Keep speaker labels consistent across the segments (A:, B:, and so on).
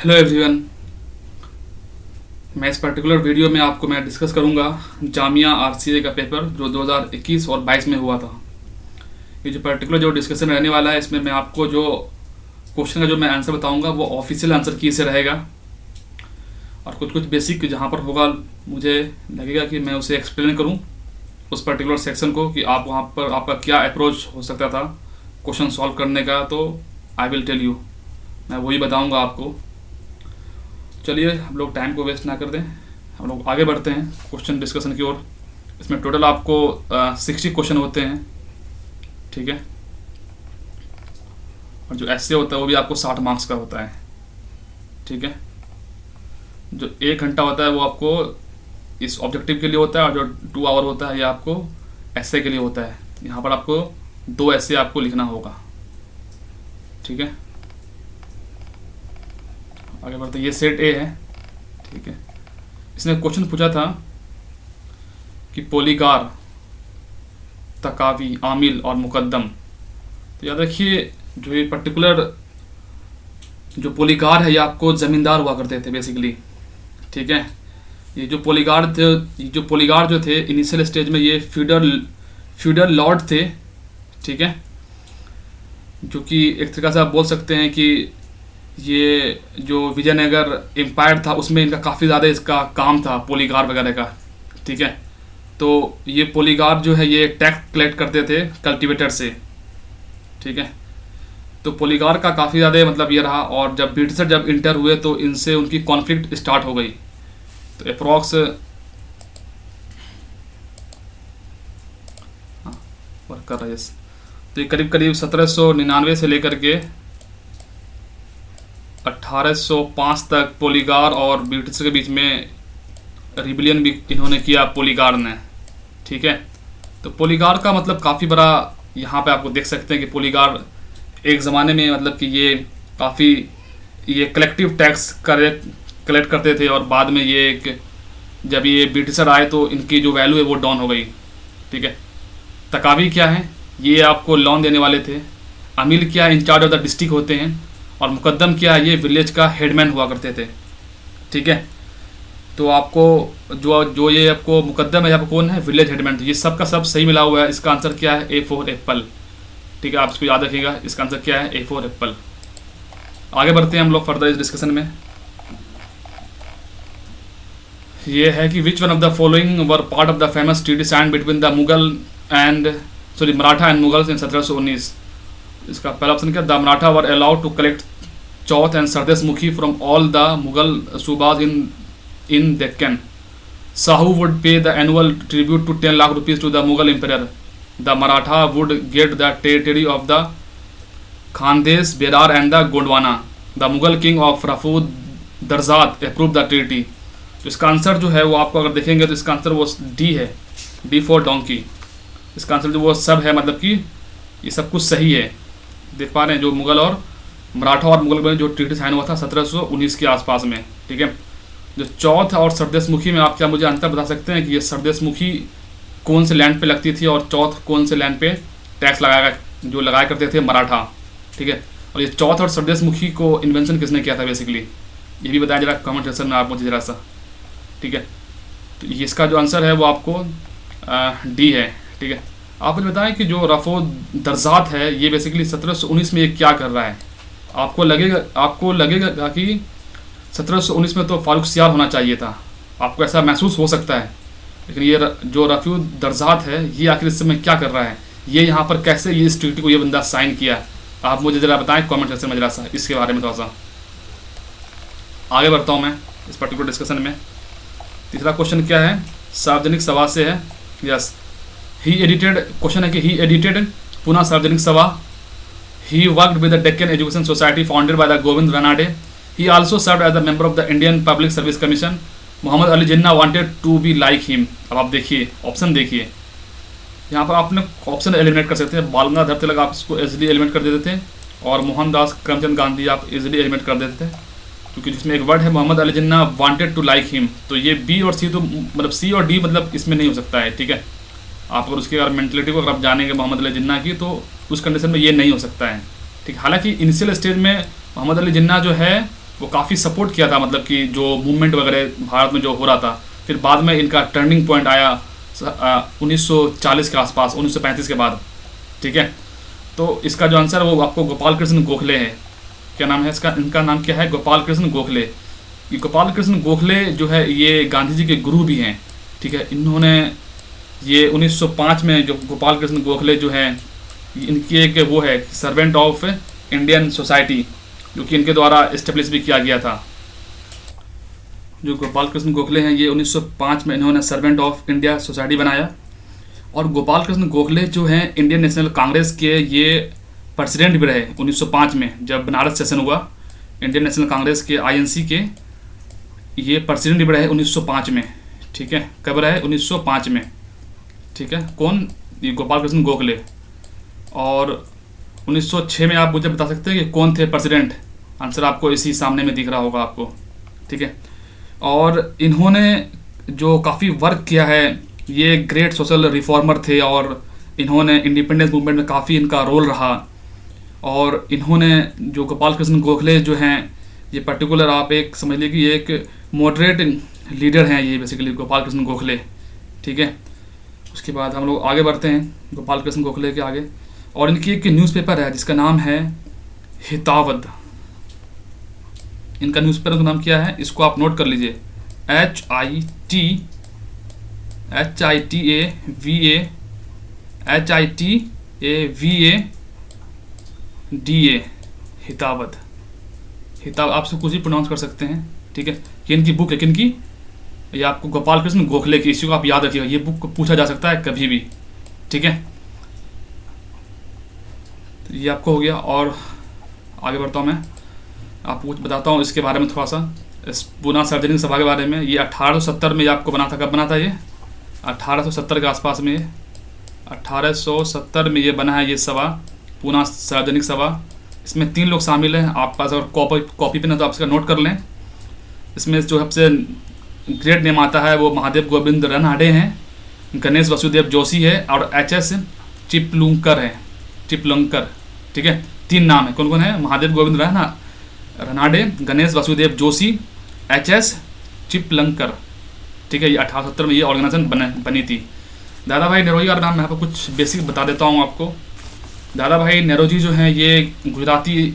A: Hello everyone. मैं इस particular video में मैं डिस्कस करूंगा जामिया आरसीए का पेपर जो 2021 और 22 में हुआ था। ये जो पर्टिकुलर जो डिस्कशन रहने वाला है, इसमें मैं आपको जो क्वेश्चन का जो मैं आंसर बताऊंगा वो ऑफिशियल आंसर की से रहेगा, और कुछ कुछ बेसिक जहाँ पर होगा मुझे लगेगा कि मैं उसे एक्सप्लेन करूँ उस पर्टिकुलर सेक्शन को, कि आप वहाँ पर आपका क्या अप्रोच हो सकता था क्वेश्चन सॉल्व करने का। तो आई विल टेल यू, मैं वही बताऊंगा आपको। चलिए हम लोग टाइम को वेस्ट ना कर दें, हम लोग आगे बढ़ते हैं क्वेश्चन डिस्कशन की ओर। इसमें टोटल आपको 60 क्वेश्चन होते हैं, ठीक है। और जो ऐसे होता है वो भी आपको 60 मार्क्स का होता है, ठीक है। जो 1 घंटा होता है वो आपको इस ऑब्जेक्टिव के लिए होता है, और जो 2 आवर होता है ये आपको ऐसे के लिए होता है। यहाँ पर आपको 2 ऐसे आपको लिखना होगा, ठीक है। आगे बढ़ते हैं, ये सेट ए है, ठीक है। इसने क्वेश्चन पूछा था कि पोलीगार, तकावी, आमिल और मुकद्दम। तो याद रखिए जो ये पर्टिकुलर जो पोलीगार है ये आपको ज़मींदार हुआ करते थे बेसिकली, ठीक है। ये जो पोलीगार जो थे इनिशियल स्टेज में ये फ्यूडल लॉर्ड थे, ठीक है। जो कि एक तरीक़ा से आप बोल सकते हैं कि ये जो विजयनगर एम्पायर था उसमें इनका काफ़ी ज़्यादा इसका काम था पोलीगार वगैरह का, ठीक है। तो ये पोलीगार जो है ये टैक्स कलेक्ट करते थे कल्टीवेटर से, ठीक है। तो पोलीगार का काफ़ी ज़्यादा मतलब ये रहा, और जब ब्रिटिशर जब इंटर हुए तो इनसे उनकी कॉन्फ्लिक्ट स्टार्ट हो गई। तो अप्रॉक्स वर्क कर रहा है, तो ये करीब करीब 1799 से लेकर के 1805 तक पोलीगार और ब्रिटिश के बीच में रिबेलियन भी इन्होंने किया, पोलीगार ने, ठीक है। तो पोलीगार का मतलब काफ़ी बड़ा यहाँ पे आपको देख सकते हैं कि पोलीगार एक ज़माने में मतलब कि ये काफ़ी ये कलेक्टिव टैक्स कलेक्ट करते थे, और बाद में ये जब ये ब्रिटिशर आए तो इनकी जो वैल्यू है वो डाउन हो गई, ठीक है। तकावी क्या है, ये आपको लोन देने वाले थे। अमील क्या है, इंचार्ज ऑफ द डिस्ट्रिक्ट होते हैं। और मुकद्दम क्या है, ये विलेज का हेडमैन हुआ करते थे, ठीक है। तो आपको जो ये आपको मुकद्दम है, आपको कौन है, विलेज हेडमैन। तो ये सब का सब सही मिला हुआ है। इसका आंसर क्या है, A फॉर एप्पल, ठीक है। आप इसको याद रखिएगा, इसका आंसर क्या है, A फॉर एप्पल। आगे बढ़ते हैं हम लोग फर्दर इस डिस्कशन में। ये है कि which one of the following were part of the famous treaty signed between the Maratha and Mughals in 1719। इसका पहला ऑप्शन क्या, the Maratha were allowed to collect chauth and Sardeshmukhi from all the Mughal subahs in Deccan. Sahu would pay the annual tribute to 10 lakh rupees to the Mughal emperor. The Maratha would get the territory of the Khandesh, Berar and the Gondwana. The Mughal king of Rafud Darzat approved the treaty. तो इसका answer जो है वो आपको अगर देखेंगे तो इसका आंसर वो डी है, डी फॉर डोंकी। इसका आंसर जो वो सब है, मतलब कि ये सब कुछ सही है। देख पा रहे हैं जो मुगल और मराठा और मुगल में जो ट्रीटी साइन हुआ था 1719 के आसपास में, ठीक है। जो चौथ और सरदेशमुखी में आप क्या मुझे अंतर बता सकते हैं कि ये सरदेशमुखी कौन से लैंड पे लगती थी और चौथ कौन से लैंड पे टैक्स लगाया करते थे मराठा, ठीक है। और ये चौथ और सरदेशमुखी को इन्वेंशन किसने किया था बेसिकली, ये भी बताया जरा कमेंट सेक्शन में आप मुझे जरा सा, ठीक है। तो इसका जो आंसर है वो आपको डी है, ठीक है। आप मुझे बताएं कि जो रफो दर्जात है ये बेसिकली 1719 में ये क्या कर रहा है। आपको लगेगा कि 1719 में तो फारूक सियार होना चाहिए था, आपको ऐसा महसूस हो सकता है। लेकिन ये जो रफ़ी दर्जात है ये आखिर इस समय क्या कर रहा है, ये यहाँ पर कैसे ये इस ट्रीटी को ये बंदा साइन किया, आप मुझे ज़रा बताएं कमेंट सेक्शन में जरा सा इसके बारे में थोड़ा सा। आगे बढ़ता हूँ मैं इस पर्टिकुलर डिस्कशन में। तीसरा क्वेश्चन क्या है, सार्वजनिक सभा से है। यस, ही एडिटेड, क्वेश्चन है कि ही एडिटेड पुनः सार्वजनिक सभा। He worked with the Deccan education society founded by the Govind Ranade. He also served as a member of the Indian Public Service Commission. Mohammad Ali Jinnah wanted to be like him. अब आप देखिए ऑप्शन, देखिए यहाँ पर आपने ऑप्शन एलिमिनेट कर सकते हैं। बाल गंगाधर तिलक आप इसको इजीली एलिमिनेट कर देते थे, और मोहनदास करमचंद गांधी आप इजीली एलिमिनेट कर देते थे, क्योंकि जिसमें एक वर्ड है Mohammad Ali Jinnah wanted to like him। तो ये बी और सी तो मतलब सी और डी मतलब इसमें नहीं हो सकता है, ठीक है। आप अगर उसकी अगर मेंटलिटी को अगर आप जानेंगे मोहम्मद अली जिन्ना की, तो उस कंडीशन में ये नहीं हो सकता है, ठीक। हालांकि इनिशियल स्टेज में मोहम्मद अली जिन्ना जो है वो काफ़ी सपोर्ट किया था, मतलब कि जो मूवमेंट वगैरह भारत में जो हो रहा था। फिर बाद में इनका टर्निंग पॉइंट आया 1940 के आसपास, 1935 के बाद, ठीक है। तो इसका जो आंसर है वो आपको गोपाल कृष्ण गोखले है। क्या नाम है इसका? इनका नाम क्या है? गोपाल कृष्ण गोखले। ये गोपाल कृष्ण गोखले जो है ये गांधी जी के गुरु भी हैं, ठीक है। इन्होंने ये 1905 में जो गोपाल कृष्ण गोखले जो हैं, इनकी एक वो है सर्वेंट ऑफ इंडियन सोसाइटी, जो कि इनके द्वारा इस्टेब्लिश भी किया गया था। जो गोपाल कृष्ण गोखले हैं ये 1905 में इन्होंने सर्वेंट ऑफ इंडिया सोसाइटी बनाया। और गोपाल कृष्ण गोखले जो हैं इंडियन नेशनल कांग्रेस के ये प्रेसिडेंट भी रहे 1905 में, जब बनारस सेशन हुआ इंडियन नेशनल कांग्रेस के आईएनसी के, ये प्रेसिडेंट भी रहे 1905 में, ठीक है। कब रहे? 1905 में, ठीक है। कौन? ये गोपाल कृष्ण गोखले। और 1906 में आप मुझे बता सकते हैं कि कौन थे प्रेसिडेंट? आंसर आपको इसी सामने में दिख रहा होगा आपको, ठीक है। और इन्होंने जो काफ़ी वर्क किया है, ये ग्रेट सोशल रिफॉर्मर थे और इन्होंने इंडिपेंडेंस मूवमेंट में काफ़ी इनका रोल रहा। और इन्होंने जो गोपाल कृष्ण गोखले जो हैं ये पर्टिकुलर आप एक समझ लीजिए कि एक मॉडरेट लीडर हैं ये बेसिकली गोपाल कृष्ण गोखले, ठीक है। उसके बाद हम लोग आगे बढ़ते हैं गोपाल कृष्ण गोखले के आगे। और इनकी एक न्यूज़पेपर है जिसका नाम है हितावद। इनका न्यूज़पेपर का नाम क्या है? इसको आप नोट कर लीजिए, HITAVA हितावद। आपसे कुछ ही प्रोनाउंस कर सकते हैं, ठीक है। ये इनकी बुक है, किनकी? ये आपको गोपाल कृष्ण गोखले की, इसी को आप याद रखिएगा, ये बुक पूछा जा सकता है कभी भी, ठीक है। तो ये आपको हो गया। और आगे बढ़ता हूँ मैं, आपको कुछ बताता हूँ इसके बारे में थोड़ा सा, इस पूना सार्वजनिक सभा के बारे में। ये 1870 में ये आपको बना था। कब बना था ये? 1870 के आसपास में, 1870 में ये बना है ये सभा, पूना सार्वजनिक सभा। इसमें 3 लोग शामिल हैं। आप पास अगर कॉपी पेन है तो आप इसका नोट कर लें। इसमें जो सबसे ग्रेट नेम आता है वो महादेव गोविंद रनहाडे हैं, गणेश वसुदेव जोशी है और HS चिपलुंकर है, चिपलुंकर, ठीक है। 3 नाम है। कौन कौन है? महादेव गोविंद रनहाडे, गणेश वसुदेव जोशी, HS चिपलुंकर, ठीक है। ये 1870 में ये ऑर्गेनाइजेशन बनी थी। दादा भाई नौरोजी का नाम मैं आपको कुछ बेसिक बता देता हूँ आपको। दादा भाई नौरोजी जो हैं ये गुजराती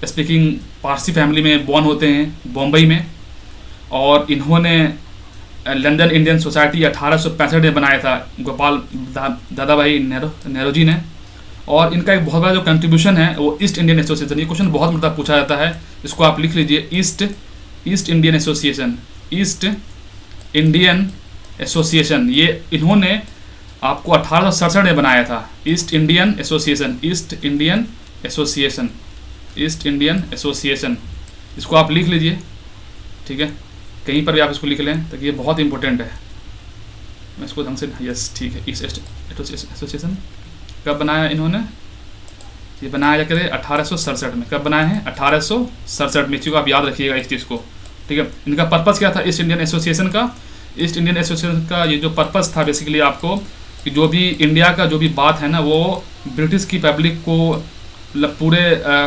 A: स्पीकिंग पारसी फैमिली में बॉर्न होते हैं बॉम्बई में। और इन्होंने लंदन इंडियन सोसाइटी 1865 में बनाया था गोपाल दादा भाई नौरोजी ने। और इनका एक बहुत बड़ा जो कंट्रीब्यूशन है वो ईस्ट इंडियन एसोसिएशन, ये क्वेश्चन बहुत मतलब पूछा जाता है, इसको आप लिख लीजिए, east Indian association, east Indian association. ये इन्होंने आपको 1867 में बनाया था, east Indian association, east Indian association, east Indian association. इसको आप लिख लीजिए, ठीक है। कहीं पर भी आप इसको लिख लें ताकि ये बहुत इंपॉर्टेंट है। मैं इसको ढंग से, यस ठीक है। ईस्ट एसोसिएशन कब बनाया इन्होंने? ये बनाया जा करे 1867 में। कब बनाया है? 1867 में। चीज़ को आप याद रखिएगा इस चीज़ को, ठीक है। इनका पर्पस क्या था ईस्ट इंडियन एसोसिएशन का? ईस्ट इंडियन एसोसिएशन का ये जो पर्पस था बेसिकली आपको कि जो भी इंडिया का जो भी बात है ना वो ब्रिटिश की पब्लिक को पूरे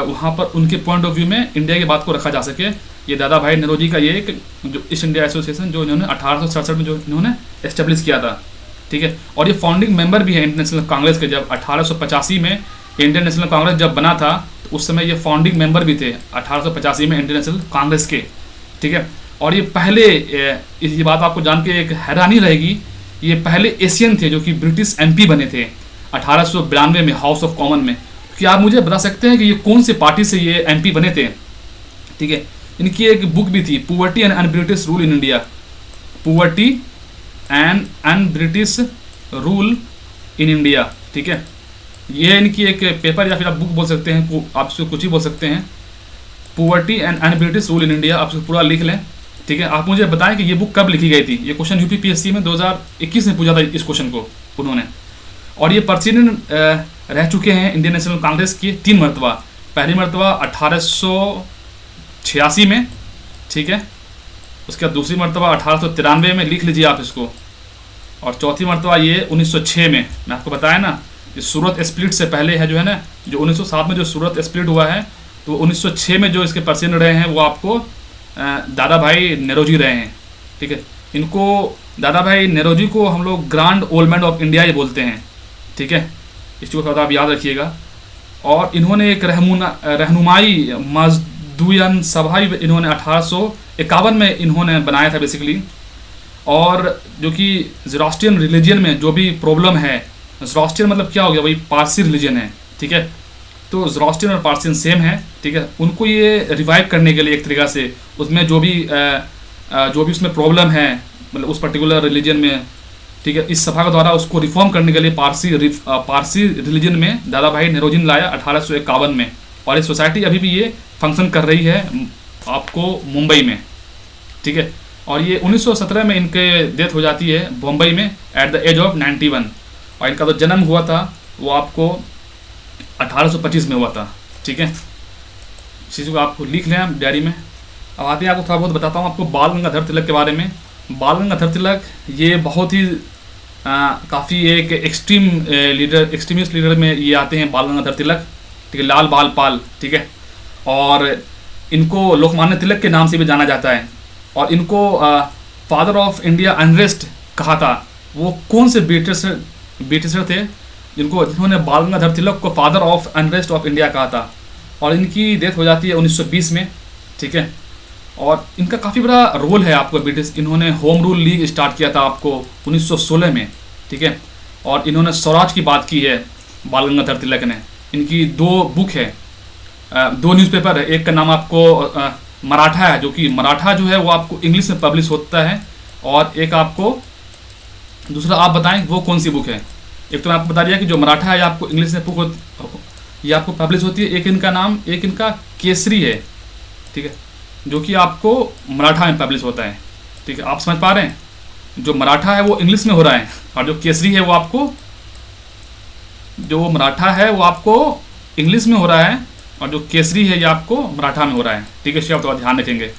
A: वहाँ पर उनके पॉइंट ऑफ व्यू में इंडिया की बात को रखा जा सके। ये दादा भाई नौरोजी का ये एक जो ईस्ट इंडिया एसोसिएशन जो इन्होंने 1867 में जो इन्होंने एस्टेब्लिश किया था, ठीक है। और ये फाउंडिंग मेंबर भी है इंडियन नेशनल कांग्रेस के। जब 1885 में इंडियन नेशनल कांग्रेस जब बना था तो उस समय ये फाउंडिंग मेंबर भी थे 1885 में इंडियन नेशनल कांग्रेस के, ठीक है। और ये पहले, ये बात आपको जान के एक हैरानी रहेगी, ये पहले एशियन थे जो कि ब्रिटिश MP बने थे 1892 में हाउस ऑफ कॉमन में। क्या आप मुझे बता सकते हैं कि ये कौन से पार्टी से ये MP बने थे? ठीक है। इनकी एक बुक भी थी, poverty and un-British rule in India, poverty and un-British rule in India, ठीक है। ये इनकी एक पेपर या फिर आप बुक बोल सकते हैं, आप इसको कुछ ही बोल सकते हैं, poverty and un-British rule in India. आप इसको पूरा लिख लें, ठीक है। आप मुझे बताएं कि ये बुक कब लिखी गई थी। ये क्वेश्चन UPPSC में 2021 में पूछा था इस क्वेश्चन को उन्होंने। और ये प्रेसिडेंट रह चुके हैं इंडियन नेशनल कांग्रेस की 3 मरतबा। पहली मरतबा 1886 में, ठीक है। उसके बाद दूसरी मरतबा 1893 में, लिख लीजिए आप इसको। और चौथी मरतबा ये 1906 में। मैं आपको बताया ना, ये सूरत स्प्लिट से पहले है जो है ना, जो 1907 में जो सूरत स्प्लिट हुआ है, तो 1906 में जो इसके प्रेसिडेंट रहे हैं वो आपको दादा भाई नेरोजी रहे हैं। ठीक है, इनको दादा भाई नेरोजी को हम लोग grand old man of India ही बोलते हैं। ठीक है, इस चीज़ को थोड़ा आप याद रखिएगा। और इन्होंने एक रहनुमाई मजदूयन सभा भी इन्होंने 1851 में इन्होंने बनाया था बेसिकली। और जो कि ज़ोरास्ट्रियन रिलीजन में जो भी प्रॉब्लम है, ज़ोरास्ट्रियन मतलब क्या हो गया, वही पारसी रिलीजन है। ठीक है, तो ज़ोरास्ट्रियन और पारसियन सेम है। ठीक है, उनको ये रिवाइव करने के लिए एक तरीक़ा से उसमें जो भी उसमें प्रॉब्लम है, मतलब उस पर्टिकुलर रिलीजन में, ठीक है, इस सभा के द्वारा उसको रिफॉर्म करने के लिए पारसी रिलीजन में दादा भाई नेरोजी ने लाया 1851 में। और ये सोसाइटी अभी भी ये फंक्शन कर रही है आपको मुंबई में। ठीक है, और ये 1917 में इनके डेथ हो जाती है बम्बई में एट द एज ऑफ 91। और इनका जो जन्म हुआ था वो आपको 1825 में हुआ था। ठीक है, इस चीज़ को आपको लिख लें आप डायरी में। अब आते हैं आपको थोड़ा बहुत बताता हूँ आपको बाल गंगाधर तिलक के बारे में। बाल गंगाधर तिलक ये बहुत ही काफ़ी एक एक्सट्रीमिस्ट लीडर में ये आते हैं बाल गंगाधर तिलक। ठीक है, लाल बाल पाल। ठीक है, और इनको लोकमान्य तिलक के नाम से भी जाना जाता है। और इनको फादर ऑफ इंडिया अनरेस्ट कहा था। वो कौन से ब्रिटिशर थे जिन्होंने बाल गंगाधर तिलक को father of unrest of India कहा था। और इनकी डेथ हो जाती है 1920 में। ठीक है, और इनका काफ़ी बड़ा रोल है आपको ब्रिटिश। इन्होंने होम रूल लीग स्टार्ट किया था आपको 1916 में। ठीक है, और इन्होंने स्वराज की बात की है बाल गंगाधर तिलक ने। इनकी 2 बुक है, 2 न्यूज़पेपर है। एक का नाम आपको मराठा है, जो कि मराठा जो है वो आपको इंग्लिश में पब्लिश होता है। और एक आपको दूसरा आप बताएं वो कौन सी बुक है। एक तो मैं आपको बता दिया कि जो मराठा है आपको इंग्लिश में बुक ये आपको पब्लिश होती है। एक इनका केसरी है। ठीक है, जो कि आपको मराठा में पब्लिश होता है। ठीक है, आप समझ पा रहे हैं, जो मराठा है वो इंग्लिश में हो रहा है और जो केसरी है वो आपको, जो मराठा है वो आपको इंग्लिश में हो रहा है और जो केसरी है ये आपको मराठा में हो रहा है। ठीक है, इसका आप थोड़ा ध्यान रखेंगे।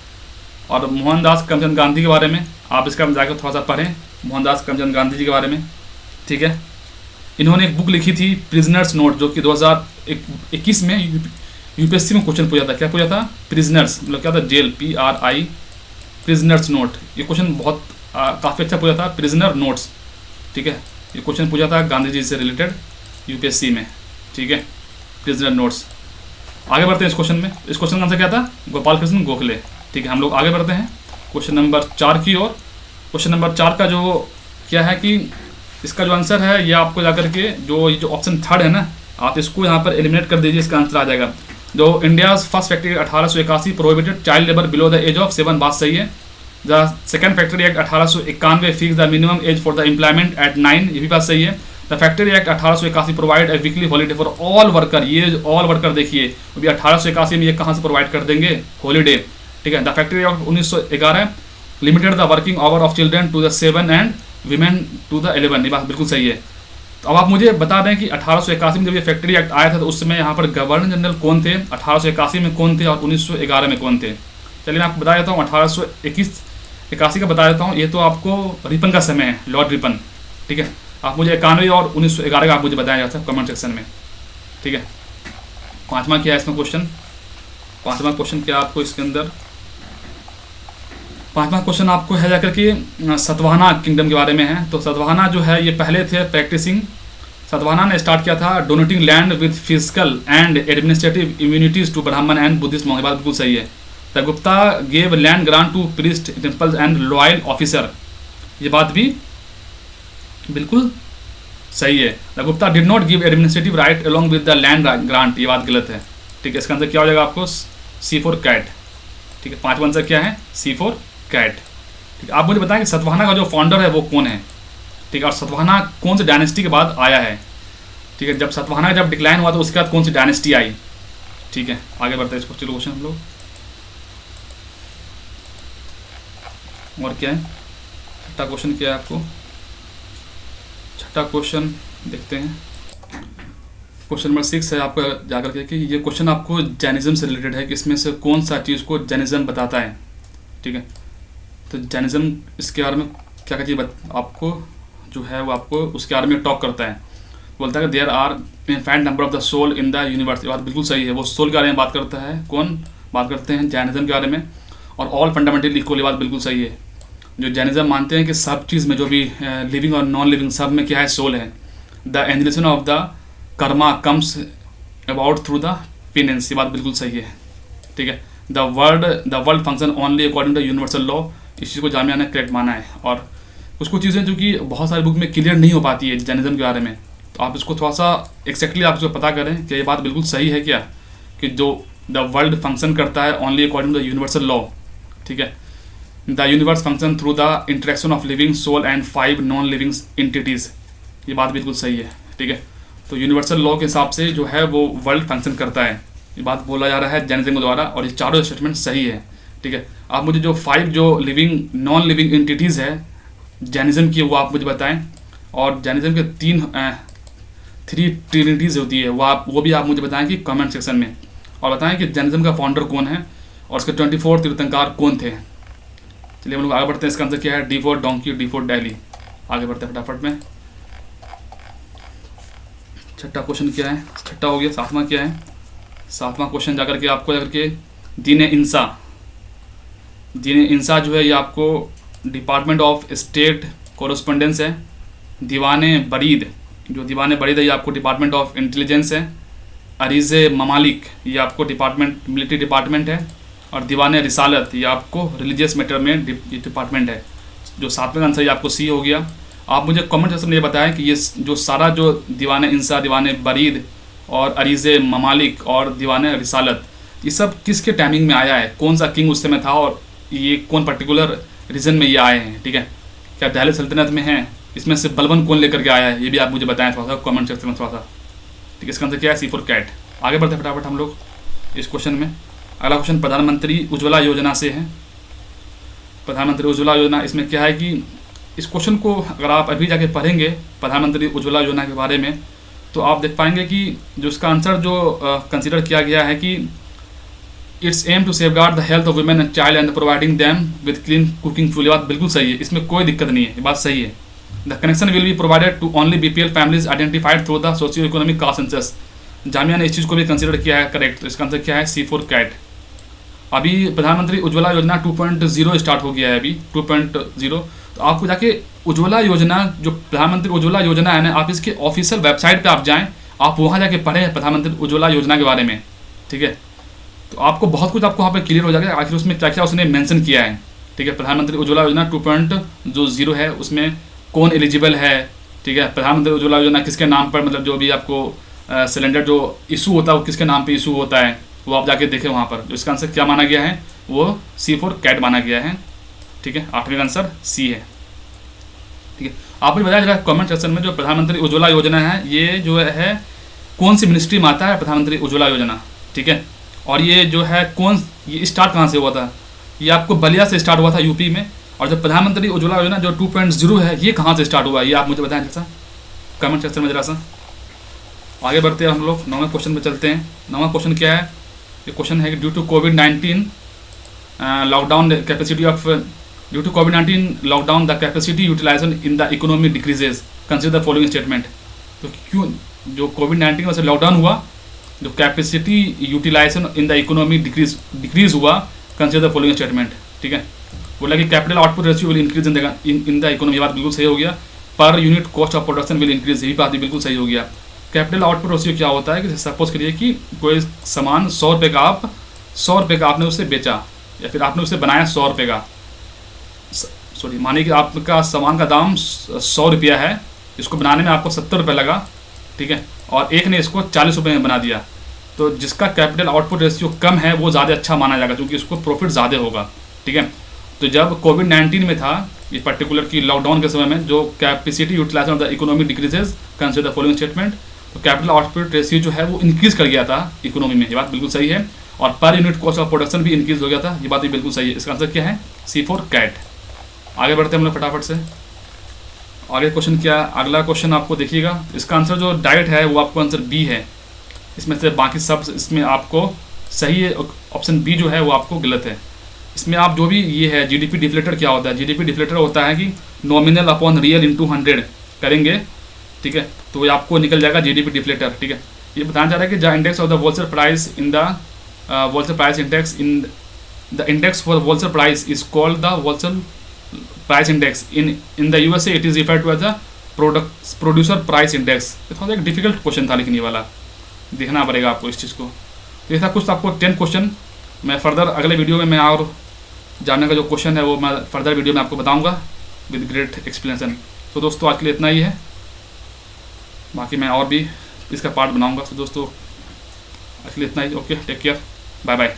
A: और मोहनदास करमचंद गांधी के बारे में आप इसका जाकर थोड़ा सा पढ़ें, मोहनदास करमचंद गांधी जी के बारे में। ठीक है, इन्होंने एक बुक लिखी थी प्रिजनर्स नोट, जो कि 2021 में यूपीएससी में क्वेश्चन पूछा था। क्या पूछा था? प्रिजनर्स मतलब क्या था? Jail, PRI, prisoners note. ये क्वेश्चन बहुत काफ़ी अच्छा पूछा था, प्रिजनर नोट्स। ठीक है, ये क्वेश्चन पूछा था गांधी जी से रिलेटेड यूपीएससी में। ठीक है, प्रिजनर नोट्स। आगे बढ़ते हैं इस क्वेश्चन में। इस क्वेश्चन का आंसर क्या था? गोपाल कृष्ण गोखले। ठीक है, हम लोग आगे बढ़ते हैं क्वेश्चन नंबर 4 की ओर। क्वेश्चन नंबर 4 का जो क्या है कि इसका जो आंसर है ये आपको जाकर के जो ऑप्शन 3 है ना, आप इसको यहाँ पर एलिमिनेट कर दीजिए, इसका आंसर आ जाएगा। जो India's first factory act 1881 prohibited child labour below the age of 7, बात सही है। The second factory act 1891 fix the minimum age for the employment at 9, ये भी बात सही है। The factory act 1881 provide a weekly holiday for all worker. ये all worker देखिए अभी 1881 में ये कहाँ से प्रोवाइड कर देंगे? हॉलीडे। ठीक है, the factory act 1911 limited the working hour of children to the 7 and women to the 11, ये बात बिल्कुल सही है। तो अब आप मुझे बता दें कि 1881 में जब ये फैक्ट्री एक्ट आया था तो उस समय यहाँ पर गवर्नर जनरल कौन थे, 1881 में कौन थे और 1911 में कौन थे? चलिए मैं आपको बता देता हूँ। 1881 का बता देता हूँ। ये तो आपको रिपन का समय है, लॉर्ड रिपन। ठीक है, आप मुझे 91 और 1911 का आप मुझे बताया जा सकता कमेंट सेक्शन में। ठीक है, 5वां क्या है इसमें क्वेश्चन? 5वां क्वेश्चन क्या आपको इसके अंदर? 5वां क्वेश्चन आपको है जाकर कि सतवाहना किंगडम के बारे में है। तो सतवाहना जो है ये पहले थे प्रैक्टिसिंग। सतवाहना ने स्टार्ट किया था donating land with physical and administrative immunities to Brahman and Buddhist monk, बात बिल्कुल सही है। The Gupta gave land grant to priest temples and loyal officer, ये बात भी बिल्कुल सही है। The Gupta did not give administrative right along with the land grant, ये बात गलत है। ठीक है, इसका आंसर क्या हो जाएगा आपको? C4 cat. ठीक है, 5वां आंसर क्या है? C4 cat. ठीक है, आप मुझे बताएं कि सतवाहना का जो फाउंडर है वो कौन है? ठीक है, और सतवाहना कौन सी डायनेस्टी के बाद आया है? ठीक है, जब सतवाहना जब डिक्लाइन हुआ तो उसके बाद कौन सी डायनेस्टी आई? ठीक है, आगे बढ़ते हैं इसको क्वेश्चन हम लोग। और क्या है छठा क्वेश्चन? क्या है आपको छठा क्वेश्चन देखते हैं। क्वेश्चन नंबर 6 है आपका जाकर के कि ये क्वेश्चन आपको जैनिज्म से रिलेटेड है कि इसमें से कौन सा चीज़ को जैनिज्म बताता है। ठीक है, तो जैनिज्म इसके बारे में क्या चीज़ आपको जो है वो आपको उसके बारे में टॉक करता है। बोलता है कि there are infinite number of the soul in the universe, ये बात बिल्कुल सही है। वो सोल के बारे में बात करता है। कौन बात करते हैं? जैनिज्म के बारे में। और ऑल फंडामेंटली इक्वल, ये बात बिल्कुल सही है। जो जैनिज्म मानते हैं कि सब चीज़ में, जो भी लिविंग और नॉन लिविंग, सब में क्या है, सोल है। The annihilation of the karma comes about through the penance, ये बात बिल्कुल सही है, ठीक है। The world function only according to universal law, इस चीज़ को जामिया ने करेक्ट माना है। और कुछ चीज़ें जो कि बहुत सारे बुक में क्लियर नहीं हो पाती है जैनिज्म के बारे में, तो आप इसको थोड़ा सा एक्जैक्टली आप इसको पता करें कि ये बात बिल्कुल सही है क्या, कि जो द वर्ल्ड फंक्शन करता है only according to the universal law, ठीक है। The universe function through the interaction of living soul and 5 non living entities, ये बात बिल्कुल सही है, ठीक है। तो यूनिवर्सल लॉ के हिसाब से जो है वो वर्ल्ड फंक्शन करता है, ये बात बोला जा रहा है जैनिज्म के द्वारा, और ये चारों स्टेटमेंट सही है, ठीक है। आप मुझे जो 5 जो लिविंग नॉन लिविंग एंटिटीज़ है जैनिज्म की, वो आप मुझे बताएं। और जैनिज्म के 3 ट्रिनिटीज़ होती है, वो भी आप मुझे बताएं कि कमेंट सेक्शन में, और बताएं कि जैनिज्म का फाउंडर कौन है और उसके 24 तीर्थंकर कौन थे। चलिए हम लोग आगे बढ़ते हैं। इसका आंसर क्या है, D for donkey, D for Delhi. आगे बढ़ते हैं फटाफट में। छठा क्वेश्चन क्या है, छठा हो गया, 7वां क्या है। 7वां क्वेश्चन जाकर के आपको दीन इंसा जो है ये आपको डिपार्टमेंट ऑफ स्टेट कॉरेस्पॉन्डेंस है। दीवाने बरीद, जो दीवाने बरीद है ये आपको डिपार्टमेंट ऑफ इंटेलिजेंस है। अरीज़ ममालिक ये आपको मिलिट्री डिपार्टमेंट है। और दीवाने रिसालत ये आपको रिलीजियस मैटर में डिपार्टमेंट है। जो 7वें आंसर ये आपको सी हो गया। आप मुझे कमेंट सेक्शन में ये बताएं कि ये जो सारा जो दीवाने इंसा, दीवाने बरीद और अरीज़ ममालिक और दीवाने रिसालत, ये सब किसके टाइमिंग में आया है, कौन सा किंग उस समय था और ये कौन पर्टिकुलर रीजन में ये आए हैं, ठीक है। क्या दहली सल्तनत में हैं, इसमें से बलबन कौन लेकर के आया है, ये भी आप मुझे बताएं थोड़ा सा कमेंट सेक्शन में थोड़ा सा, ठीक है। इसका आंसर क्या है, C फॉर कैट। आगे बढ़ते हैं फटाफट हम लोग इस क्वेश्चन में। अगला क्वेश्चन प्रधानमंत्री उज्ज्वला योजना से है। प्रधानमंत्री उज्ज्वला योजना, इसमें क्या है कि इस क्वेश्चन को अगर आप अभी जाके पढ़ेंगे प्रधानमंत्री उज्ज्वला योजना के बारे में, तो आप देख पाएंगे कि जो इसका आंसर जो कंसिडर किया गया है कि it's aim to safeguard the health of women and child and providing them with clean cooking food, ये बात बिल्कुल सही है, इसमें कोई दिक्कत नहीं है, ये बात सही है। The connection will be provided to only BPL families identified through the socio economic caste census. Jamia ने इस चीज़ को भी कंसिडर किया है करेक्ट। तो इसका आंसर क्या है, C फॉर कैट। अभी प्रधानमंत्री उज्ज्वला योजना 2.0 स्टार्ट हो गया है, अभी 2.0। तो आपको जाके उज्ज्वला योजना, जो प्रधानमंत्री उज्ज्वला योजना है ना, आप इसके ऑफिशियल वेबसाइट पे आप जाएं, आप वहाँ जाके पढ़ें प्रधानमंत्री उज्ज्वला योजना के बारे में, ठीक है। तो आपको बहुत कुछ आपको वहाँ पे क्लियर हो जाएगा आखिर उसमें क्या क्या उसने मेंशन किया है, ठीक है। प्रधानमंत्री उज्ज्वला योजना 2.0 है, उसमें कौन एलिजिबल है, ठीक है। प्रधानमंत्री उज्ज्वला योजना किसके नाम पर, मतलब जो भी आपको सिलेंडर जो इशू होता है वो किसके नाम पे इशू होता है, वो आप जाके देखें वहाँ पर। जो इसका आंसर क्या माना गया है, वो C फॉर कैट माना गया है, ठीक है। 8वें का आंसर C है, ठीक है। आप मुझे बताया जरा कमेंट सेक्शन में, जो प्रधानमंत्री उज्ज्वला योजना है ये जो है कौन सी मिनिस्ट्री में आता है प्रधानमंत्री उज्ज्वला योजना, ठीक है। और ये जो है ये स्टार्ट कहाँ से हुआ था, ये आपको बलिया से स्टार्ट हुआ था यूपी में। और जो प्रधानमंत्री उज्ज्वला योजना जो 2.0 है ये कहाँ से स्टार्ट हुआ है, ये आप मुझे बताएं जैसा कमेंट सेक्शन में जरा सा। आगे बढ़ते हैं हम लोग 9वें क्वेश्चन में चलते हैं। 9वां क्वेश्चन क्या है, ये क्वेश्चन है कि ड्यू टू कोविड-19 lockdown the capacity utilisation in the economy decreases, consider the following statement. तो क्यों जो कोविड-19 की वजह से लॉकडाउन हुआ, जो capacity utilisation in the economy decrease हुआ, कंसिडर द फॉलोइंग स्टेटमेंट, ठीक है। बोला कि capital output ratio will increase in the economy, ये बात बिल्कुल सही हो गया। पर unit cost of production will increase, ये बात भी बिल्कुल सही हो गया। कैपिटल आउटपुट रेशियो क्या होता है कि सपोज करिए कि कोई सामान 100 रुपये का, आप 100 रुपये का आपने उसे बेचा या फिर आपने उसे बनाया 100 रुपये का, सॉरी मानिए कि आपका सामान का दाम 100 रुपया है, इसको बनाने में आपको 70 रुपये लगा, ठीक है। और एक ने इसको 40 रुपये में बना दिया, तो जिसका कैपिटल आउटपुट रेशियो कम है वो ज़्यादा अच्छा माना जाएगा क्योंकि उसको प्रॉफिट ज़्यादा होगा, ठीक है। तो जब कोविड-19 में था ये पर्टिकुलर की लॉकडाउन के समय में, जो capacity utilisation of the economy decreases, consider the following statement. तो कैपिटल आउटपुट रेशियो जो है वो इंक्रीज कर गया था इकोनॉमी में, ये बात बिल्कुल सही है। और पर यूनिट कॉस्ट ऑफ प्रोडक्शन भी इंक्रीज हो गया था, ये बात भी बिल्कुल सही है। इसका आंसर क्या है, C फॉर कैट। आगे बढ़ते हैं हम लोग फटाफट से। आगे क्वेश्चन क्या, अगला क्वेश्चन आपको देखिएगा, इसका आंसर जो डायरेक्ट है वो आपको आंसर B है, इसमें से बाकी सब इसमें आपको सही है। ऑप्शन B जो है वो आपको गलत है। इसमें आप जो भी ये है GDP डिफ्लेटर क्या होता है, GDP डिफ्लेटर होता है कि नॉमिनल अपॉन रियल इंटू 100 करेंगे, ठीक है, तो ये आपको निकल जाएगा GDP डिफ्लेटर, ठीक है। ये बताया जा रहा है कि the index of the wholesale price in the wholesale price index the index for wholesale price is called the wholesale price index. In the USA it is referred to as the producer price index. ये थोड़ा एक difficult question था, लेकिन ये वाला देखना पड़ेगा आपको इस चीज़ को. तो ये था कुछ आपको 10 क्वेश्चन. मैं फर्दर अगले वीडियो में मैं और जानने का जो क्वेश्चन है वो मैं फर्दर वीडियो में आपको बताऊंगा विद ग्रेट एक्सप्लेनेशन. तो दोस्तों आज के लिए इतना ही है, बाकी मैं और भी इसका पार्ट बनाऊंगा. तो दोस्तों आज के लिए इतना ही. Okay, take care, bye bye.